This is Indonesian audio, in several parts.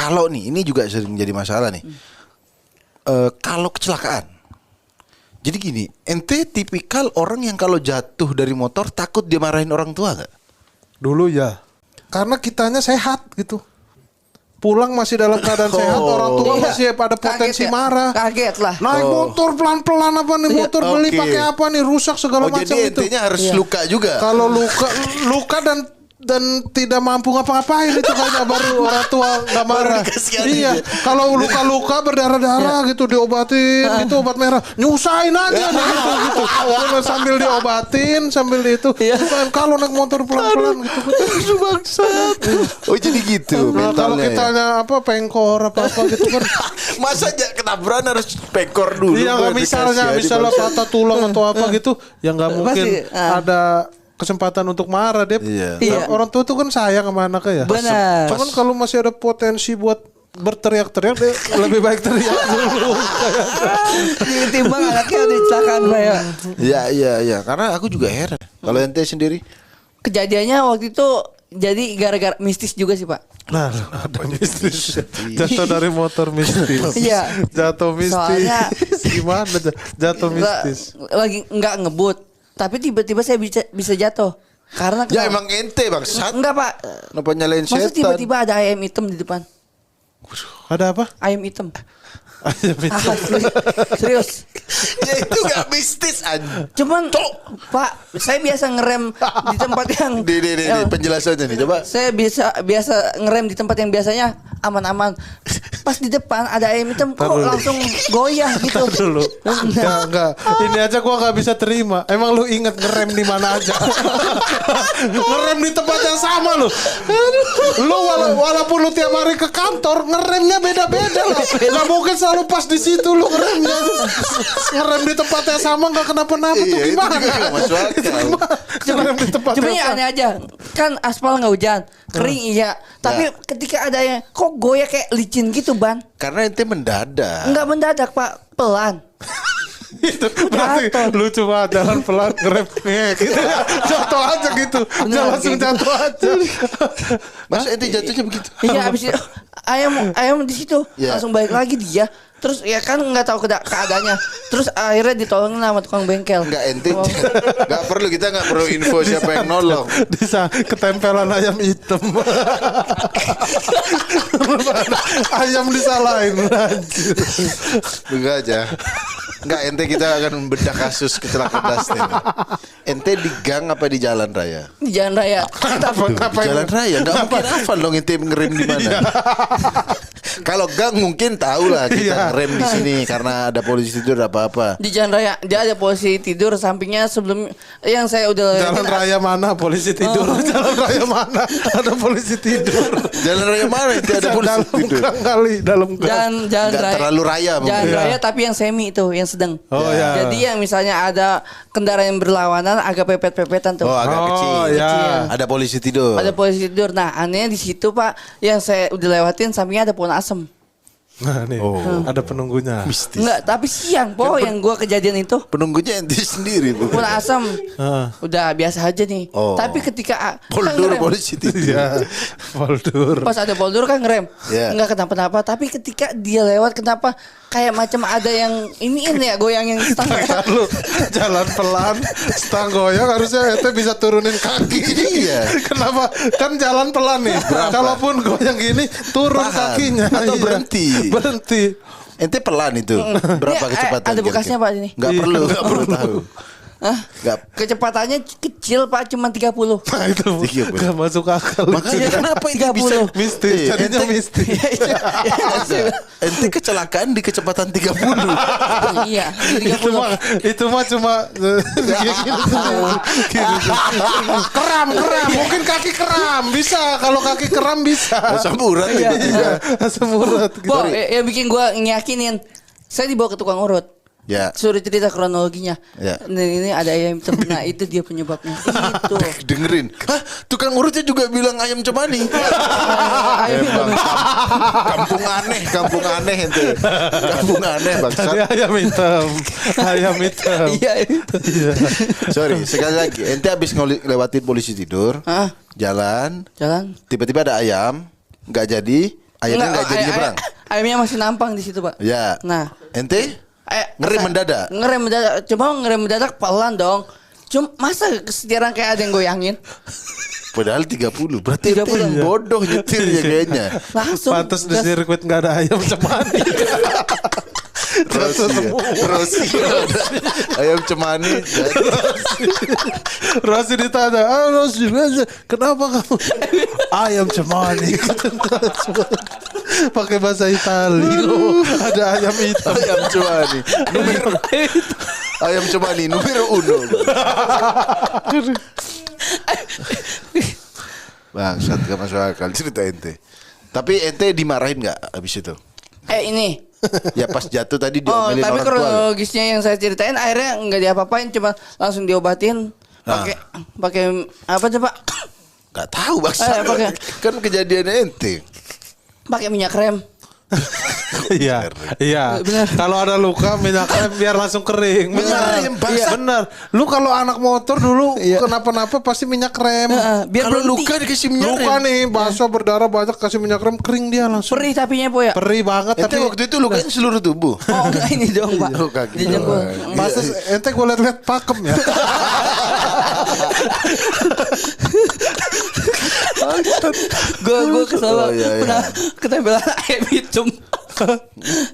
kalau nih ini juga sering jadi masalah nih. Kalau kecelakaan. Jadi gini, ente tipikal orang yang kalau jatuh dari motor takut dia marahin orang tua gak? Dulu ya. Karena kitanya sehat gitu. Pulang masih dalam keadaan sehat, orang tua masih pada potensi marah. Kaget lah. Naik motor pelan-pelan apa nih, motor beli pakai apa nih, rusak segala macam jadi itu. intinya harus luka juga. Kalau luka dan tidak mampu ngapa-ngapain itu kayaknya baru orang tua nggak marah. Iya, kalau luka-luka berdarah-darah gitu diobatin, itu obat merah, nyusahin aja gitu. Sambil diobatin, sambil itu. Kalau naik motor pelan-pelan gitu. Bangsat. Oh jadi gitu Nah, kalau mentalnya. kitanya apa pengkor apa gitu kan. Masa ketabrakan harus pekor dulu. Iya, misalnya patah tulang atau apa gitu, ya nggak mungkin ada kesempatan untuk marah deh. Iya. Orang tua tuh kan sayang sama anaknya ya. Benar. Cuman kalau masih ada potensi buat berteriak-teriak deh, lebih baik teriak dulu. Timbang anaknya udah dicelakaan Pak ya. Iya. Karena aku juga heran. Kalau ente sendiri? Kejadiannya waktu itu jadi gara-gara mistis juga sih Pak. Nah, ada mistis. Jatuh dari motor mistis. Iya. Jatuh mistis. Soalnya Gimana jatuh mistis? Lagi nggak ngebut, tapi tiba-tiba saya bisa jatuh. Karena Ya emang ente bangsat. enggak Pak. Kenapa nyalain Masa setan? tiba-tiba ada ayam hitam di depan. Ada apa? Ayam hitam. Ayam itu. Serius. Ya itu gak mistis aja. Cuman Pak, saya biasa ngerem di tempat yang Di penjelasannya nih coba. Saya biasa ngerem di tempat yang biasanya aman-aman. Pas di depan ada ayam hitam kok langsung goyah gitu. Dulu. Enggak. Ini aja gua enggak bisa terima. Emang lu inget ngerem di mana aja? Ngerem di tempat yang sama lu. Lu walaupun lu tiap hari ke kantor, ngeremnya beda-beda lah. Enggak mungkin selalu pas di situ lu ngeremnya. Ngerem di tempat yang sama enggak kenapa-napa tuh Iya, itu gimana? juga gak masuk akal. Ngerem di tempat Cuma yang ya sama. aneh aja. Kan aspal nggak hujan, kering iya. Tapi ketika ada yang kok goyah kayak licin gitu Ban. Karena ente mendadak. Enggak mendadak Pak, pelan. Itu berarti lucu banget, jalan pelan ngerem gitu. Jatuh aja gitu. Jangan langsung jatuh aja. Masa ente jatuhnya begitu? Iya abis itu ayam di situ Iya. langsung balik lagi dia. Terus ya kan nggak tahu keadaannya. Terus akhirnya ditolongin sama tukang bengkel. Enggak ente. Enggak perlu, kita enggak perlu info siapa yang nolong. Bisa ketempelan ayam hitam. Ayam disalahin anjir. Enggak aja. Enggak, ente kita akan membedah kasus kecelakaan Dustin. Ente di gang apa di jalan raya? Di jalan raya. Di jalan raya, enggak mungkin hafal dong ente ngerem di mana. Kalau gang mungkin tahu lah kita ngerem di sini karena ada polisi tidur apa-apa. Di jalan raya dia ada polisi tidur sampingnya sebelum yang saya udah Jalan raya mana polisi tidur? Jalan raya mana ada polisi tidur? Jalan raya mana itu ada polisi Dalam tidur? gang kali, dalam gang. jalan Nggak raya terlalu raya mungkin. jalan Iya. raya tapi yang semi itu yang sedang. Oh, iya. Jadi yang misalnya ada kendaraan yang berlawanan agak pepet-pepetan tuh. Oh, agak kecil. ya. Ada polisi tidur. Ada polisi tidur. Nah anehnya di situ Pak yang saya udah lewatin sampingnya ada pohon asem. Nah nih, ada penunggunya. Mistis. Enggak, tapi siang po yang gua kejadian itu. Penunggunya ente sendiri bu. Pohon asem. Udah biasa aja nih. Oh. Tapi ketika kan Poldur ngerem. polisi tidur. Iya, Poldur. Pas ada poldur kan ngerem. Iya. Enggak kenapa-napa, tapi ketika dia lewat kenapa kayak macam ada yang iniin ya goyangin stang. Lu jalan pelan, stang goyang harusnya ente bisa turunin kaki. Iya. Kenapa? Kan jalan pelan nih. Kalaupun goyang gini turun Tahan. kakinya. Atau Iya. berhenti. Berhenti. Ente pelan itu. Berapa Ini, kecepatan? ada bekasnya, Pak, ini. Enggak perlu, enggak perlu tahu. Hah? Enggak. Kecepatannya kecil Pak, cuma 30. Nah itu 30. gak masuk akal. Makanya kenapa ini bisa 30. Mistis, Iya, jadinya ente- mistis. Ente kecelakaan di kecepatan 30. Iya, Itu mah cuma keram. Mungkin kaki keram bisa. Kalau kaki keram bisa. Asam urat tiba-tiba. Asam urat gitu. Bo, yang bikin gua ngeyakinin, saya dibawa ke tukang urut. Ya. Suruh cerita kronologinya. Ya. Nah, ini ada ayam hitam. Nah, itu dia penyebabnya. Itu. Dengerin. Hah, tukang urutnya juga bilang ayam cemani. Ayam hitam. Kampung aneh ente. Kampung aneh Tadi bangsat. ayam hitam. Iya, itu. Sorry, sekali lagi. Ente habis lewatin polisi tidur, Hah? jalan, Jalan. tiba-tiba ada ayam, nggak jadi. Ayamnya nggak jadi nyebrang. Ayamnya masih nampang di situ, Pak. Ya. Nah, Ente ngerem mendadak. Ngerem mendadak. Cuma ngerem mendadak pelan dong. Cuma masa kesetiaan kayak ada yang goyangin. Padahal 30. Berarti 30 yang bodoh nyetirnya kayaknya. Langsung. Pantas di sirkuit nggak ada ayam cemani. Rosi ayam cemani. Rosi ditanya, Rosi, kenapa kamu ayam cemani? Pakai bahasa Itali. Ada ayam itu. Ayam cemani. Ayam cemani numero uno. Bangsat gak masuk akal cerita ente. Tapi ente dimarahin gak abis itu? Ini. Ya pas jatuh tadi Oh, diomelin tapi orang tua. kronologisnya yang saya ceritain akhirnya nggak diapa-apain, cuma langsung diobatin pakai apa coba? Gak tahu bangsa. pakai. Kan kejadiannya ente. Pakai minyak krem. Iya, iya. Bener. Kalau ada luka minyak krem biar langsung kering. Minyak krem, bangsat. Iya, bener. Lu kalau anak motor dulu kenapa-napa pasti minyak krem. Biar Kalau berhenti. luka dikasih minyak Luka krem. nih, basah berdarah banyak kasih minyak krem kering dia langsung. Perih tapinya po ya. Perih banget Ente tapi waktu itu lukain seluruh tubuh. Oh enggak ini dong Pak. Oh, kaki Di doang. jempol. pas ente gue liat-liat pakem ya. Gue kesel. Oh, iya, iya. Ketempelan ayam hitam.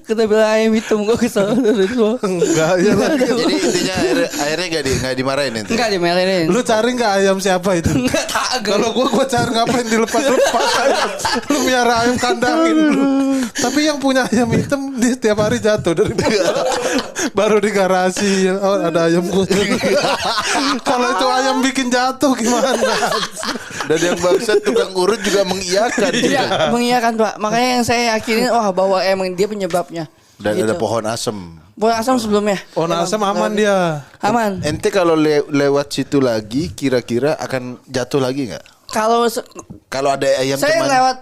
Ketempelan ayam hitam gue kesel. Enggak, ya lah. Jadi intinya akhirnya gak dimarahin ente. Enggak dimelerin. Lu cari nggak ayam siapa itu? Enggak tak. Kalau gua cari ngapain dilepas-lepas ayam. Lu miara ayam kandangin lu. Tapi yang punya ayam hitam dia setiap hari jatuh dari baru di garasi. Oh, ada ayam gua. Kalau itu ayam bikin jatuh gimana? Dan yang bangsat tukang urut juga mengiyakan. Iya, mengiyakan Pak. Makanya yang saya yakinin wah bahwa emang dia penyebabnya. Dan Gitu. ada pohon asem. Pohon asam sebelumnya. Oh, asam aman dia. Aman. Ente kalau lewat situ lagi kira-kira akan jatuh lagi nggak? Kalau ada ayam saya teman. lewat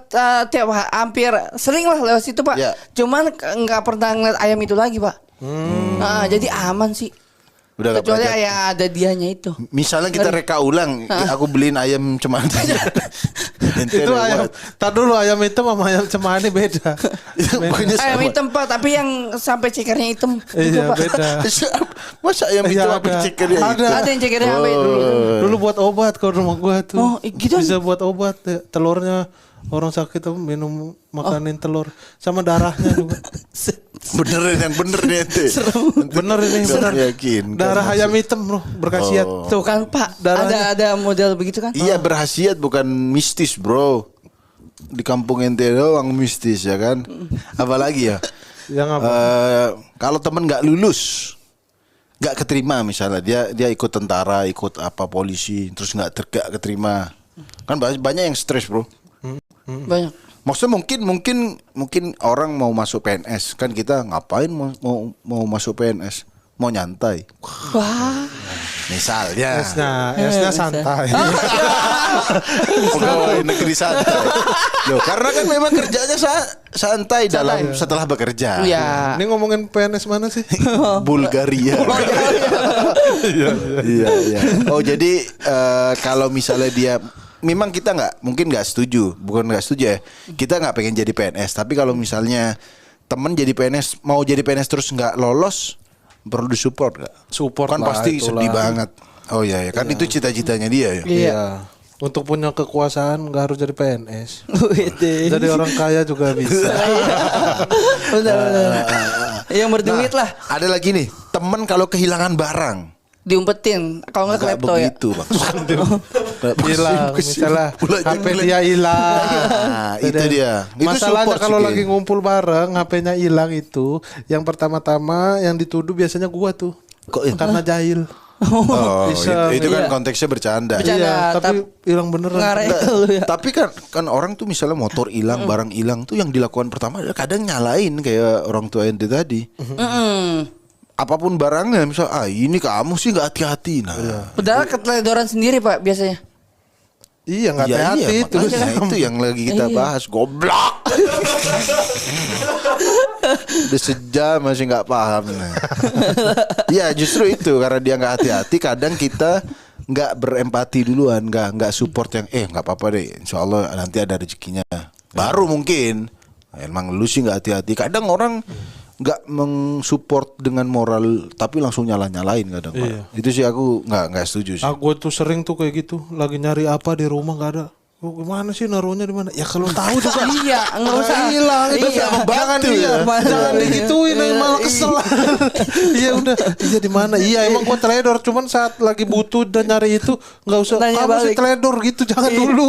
tiap hampir sering lah lewat situ Pak. Ya. Cuman nggak pernah ngeliat ayam itu lagi Pak. Nah, jadi aman sih. Udah nggak Kecuali pernah jatuh. ayam ada dianya itu. Misalnya kita reka ulang, aku beliin ayam cemani. Ente Itu lewat. ayam. Tar dulu ayam hitam sama ayam cemani beda. Pokoknya Ayam sama. hitam Pak, tapi yang sampai cekernya hitam. Iya, Itu, Pak. beda. Masa ayam Iya, itu apa ada. cekernya Ada. itu? Ada yang cekernya sampai dulu. Dulu buat obat kalau rumah gua tuh. Oh, gitu? Bisa buat obat ya. Telurnya orang sakit tuh minum makanin telur sama darahnya juga. Beneran yang bener nih ente. Bener ini Nggak bener. yakin. Darah ayam hitam loh berkhasiat. Tuh kan Pak, Darahnya. ada model begitu kan? Iya berhasiat bukan mistis bro. Di kampung ente doang mistis ya kan. Apalagi ya. Yang apa? Kalau temen nggak lulus, nggak keterima misalnya dia ikut tentara, ikut apa polisi, terus nggak keterima, kan banyak yang stres bro. Banyak. Maksudnya mungkin orang mau masuk PNS kan kita ngapain mau masuk PNS, mau nyantai. Wah. Misalnya Esnya santai. pegawai negeri santai. Loh, karena kan memang kerjanya santai dalam setelah bekerja. Iya. Ini ngomongin PNS mana sih? Bulgaria. Iya. Oh jadi kalau misalnya dia memang kita bukan nggak setuju ya. Kita nggak pengen jadi PNS. Tapi kalau misalnya temen jadi PNS mau jadi PNS terus nggak lolos, perlu disupport nggak? Support Kan lah, pasti itulah. sedih banget. Oh iya ya kan itu cita-citanya dia ya. Iya. Untuk punya kekuasaan nggak harus jadi PNS. Wede. Jadi orang kaya juga bisa. Benar. Yang berduit lah Ada lagi nih temen kalau kehilangan barang. diumpetin. Kalau nggak Nggak klepto ya. begitu bang. Hilang, misalnya HP dia hilang. Nah, itu dia. Itu Masalahnya support kalau sih, lagi Ki. ngumpul bareng, HP-nya hilang itu, yang pertama-tama yang dituduh biasanya gua tuh. Kok ya? Karena jahil. Oh, Iseng, itu kan iya. konteksnya bercanda. Bercanda. Iya, tapi hilang beneran. Ngarek Nggak, lu ya. Tapi kan orang tuh misalnya motor hilang, barang hilang tuh yang dilakukan pertama adalah kadang nyalain kayak orang tua ente tadi. Apapun barangnya, misal ini kamu sih nggak hati-hati. Nah, Padahal keteledoran sendiri Pak biasanya. Iya, nggak iya, hati-hati itu. makanya itu yang lagi kita Iya. bahas. Goblok. Udah sejam masih nggak paham. Nah. Iya justru itu karena dia nggak hati-hati. Kadang kita nggak berempati duluan, nggak support yang nggak apa-apa deh. Insya Allah nanti ada rezekinya. Baru mungkin Emang lu sih nggak hati-hati. Kadang orang nggak mensupport dengan moral, tapi langsung nyalain kadang. Iya. Itu sih aku nggak setuju sih. Aku tuh sering tuh kayak gitu, lagi nyari apa di rumah nggak ada. Oh, gimana sih naruhnya di mana? Ya kalau tahu juga. Iya, nggak usah hilang itu Iya. jangan ya. jangan digituin malah kesel. Iya udah, iya di mana? Iya emang gua teledor, cuman saat lagi butuh dan nyari itu nggak usah Nanya kamu sih balik. teledor gitu, jangan dulu.